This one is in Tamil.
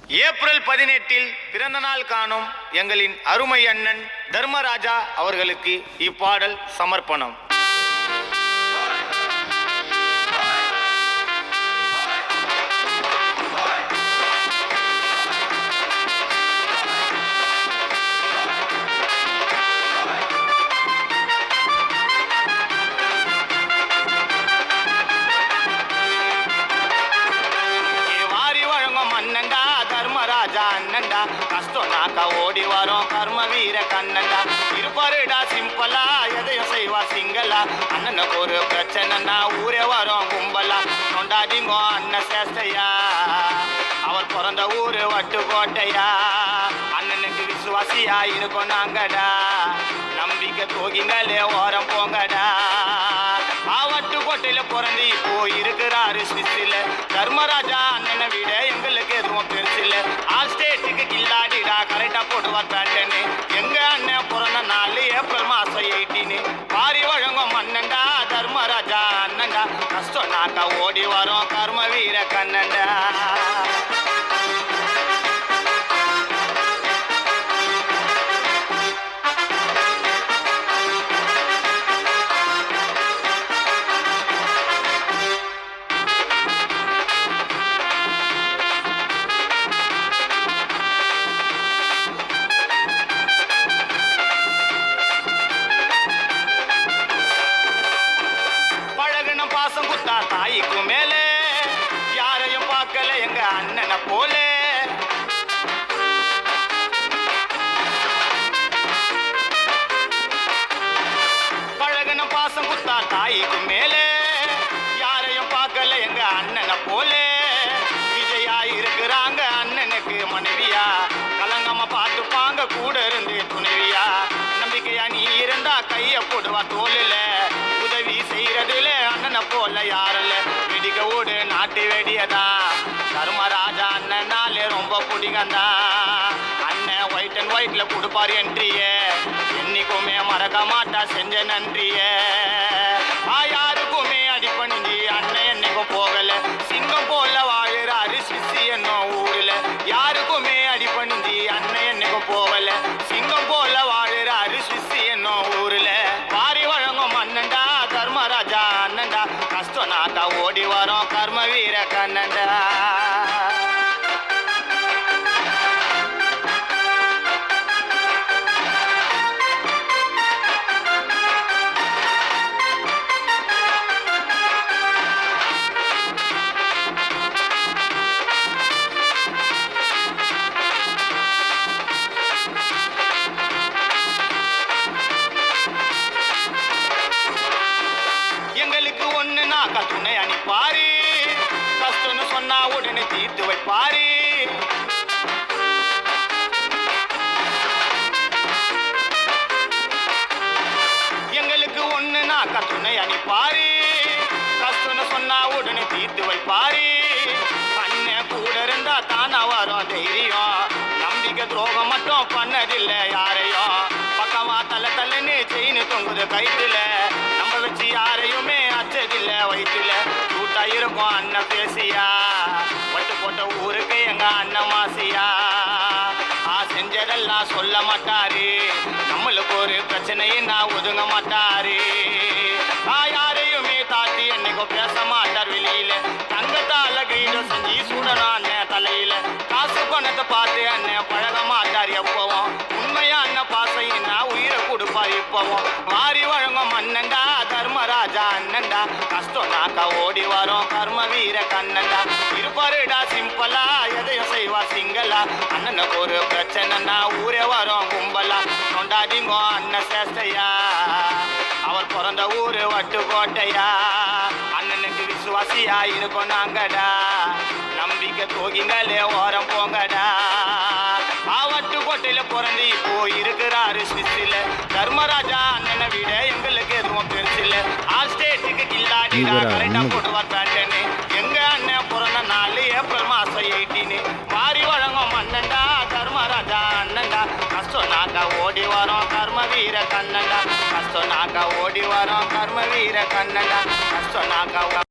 ஏப்ரல் 18 பிறந்த நாள் காணும் எங்களின் அருமை அண்ணன் தர்மராஜா அவர்களுக்கு இப்பாடல் சமர்ப்பணம். தர்மராஜா அண்ணன்டா கஷ்டம் நாக்கா ஓடி வரோம் கர்ம வீர கண்ணன்டா இருப்பாருடா சிம்பிளா எதையும் செய்வா சிங்களா அண்ணனுக்கு ஒரு பிரச்சனைனா ஊரே வரோம் கும்பலா கொண்டாடிங்கோ அண்ணன் சேஷ்டையா அவர் பிறந்த ஊரு வட்டுக்கோட்டையா அண்ணனுக்கு விசுவாசியா இருக்கும் நாங்கடா நம்பிக்கை தோகிங்களே ஓரம் போங்கடா வட்டுக்கோட்டையில பிறந்து இப்போ இருக்கிறாரு சுவிஸ்ல தர்மராஜா அண்ணனை விட எங்களுக்கு எதுவும் பெருசில்ல ஆல் ஸ்டேட்டுக்கு கில்லாடிடா கரெக்டா போடுவார் பேட்டனு எங்க அண்ணன் பிறந்த நாள் ஏப்ரல் மாசம் 18 பாரி வழங்கும் அண்ணன்டா தர்மராஜா அண்ணன்டா கஷ்டம் நாக்கா ஓடி வரோம் கர்ம வீர கண்ணன்டா. பாசம் குத்தா தாய்க்கு மேலே யாரையும் பார்க்கல எங்க அண்ணனை போல பழகன பாசம் குத்தா தாய்க்கு மேலே யாரையும் பார்க்கல எங்க அண்ணனை போல விஜயா இருக்கிறாங்க அண்ணனுக்கு மனைவியா கலங்கம்மா பார்த்துப்பாங்க கூட இருந்து துணைவியா நம்பிக்கையா நீ இருந்தா கைய போடுவா தோலில உதவி செய்யறதுல அண்ணனை போல யாரல்ல வெடிக்க ஓடு நாட்டு வெடியதான் தர்மராஜா அண்ணனாலே ரொம்ப பிடிக்கந்தா அண்ணன் ஒயிட் அண்ட் ஒயிட்ல கொடுப்பாரு என்ட்ரிய என்னைக்குமே மறக்க மாட்டா செஞ்ச நன்றிய யாருக்குமே அடிப்பணிஞ்சு அண்ணன் என்னைக்கும் போகல சிங்கம் போல வாழுறாரு சிசி என்னும் ஊர்ல யாருக்குமே அடிப்பணிஞ்சு அண்ணன் என்னைக்கும் போகல சிங்கம் போல வாழுறாரு சிசி என்னும் ஊர்ல பாரி வழங்கும் அண்ணன்டா தர்மராஜா அண்ணன்டா கஷ்டம் நாக்கா ஓடி வரோம் கர்ம வீர கண்ணன்டா. எங்களுக்கு ஒண்ணு நாக்கா துணை அனுப்பாரு கஷ்டம்னு சொன்னா உடனே தீர்த்து வைப்பாரு எங்களுக்கு ஒண்ணு நாக்கா துணை அனுப்பாரு கஷ்டம்னு சொன்னா உடனே தீர்த்து வைப்பாரு அண்ணன் கூட இருந்தா தானா வரும் தைரியம் நம்பிக்கை துரோகம் மட்டும் பண்ணதில்லை யாரையும் பக்கமா தலை தலைன்னு செயின்னு தொங்குது கைத்துல நம்ம வச்சு யாரையுமே அச்சதில்ல வயிற்றுல கூட்டா இருக்கும் அண்ணன் பேசியா வட்டு போட்ட ஊருக்கு எங்க அண்ணன் மாசியா செஞ்சதெல்லாம் சொல்ல மாட்டாரு நம்மளுக்கு ஒரு பிரச்சனையும் நான் ஒதுங்க மாட்டாரு யாரையுமே தாத்தி என்னைக்கும் பேச மாட்டார் வெளியில தங்கத்தால கிரீடம் செஞ்சு சூடணும் அண்ணன் தலையில காசு பணத்தை பார்த்து அண்ணன் பழக மாட்டார் எப்பவும் உண்மையா அண்ணன் பாசையின்னா உயிரை கொடுப்பார் இப்பவும் மாறி வழங்கும் அண்ணன்டா தர்மராஜா அண்ணன்டா கஷ்டம் நாக்கா ஓடி வரோம் கர்ம வீர கண்ணன்டா இருப்பாருடா சிம்பிளா எதையும் செய்வா சிங்களா அண்ணனுக்கு ஒரு பிரச்சனைனா ஊரே வரோம் கும்பலா கொண்டாடிங்கோ அண்ணன் சேஷ்டையா அவர் பிறந்த ஊரு வட்டுக்கோட்டையா அண்ணனுக்கு விசுவாசியா இருக்கும் நாங்கடா நம்பிக்கை தோகிங்களே ஓரம் போங்கடா வட்டுக்கோட்டையில பிறந்து இப்போ இருக்கிறாரு சுவிஸ்ல தர்மராஜா அண்ணனை விட எங்களுக்கு எதுவும் பெருசில்ல ஆல் ஸ்டேட்டுக்கு கில்லாடிடா கரெக்டா போடுவார் பேட்டனு எங்க அண்ணன் பிறந்த நாள் ஏப்ரல் மாசம் 18 பாரி வழங்கும் அண்ணன்டா தர்மராஜா அண்ணன்டா கஷ்டம் நாக்கா ஓடி வரோம் கர்ம வீர கண்ணன்டா கஷ்டம் நாக்கா ஓடி வரோம் கர்ம வீர கண்ணன்டா கஷ்டம் நாக்கா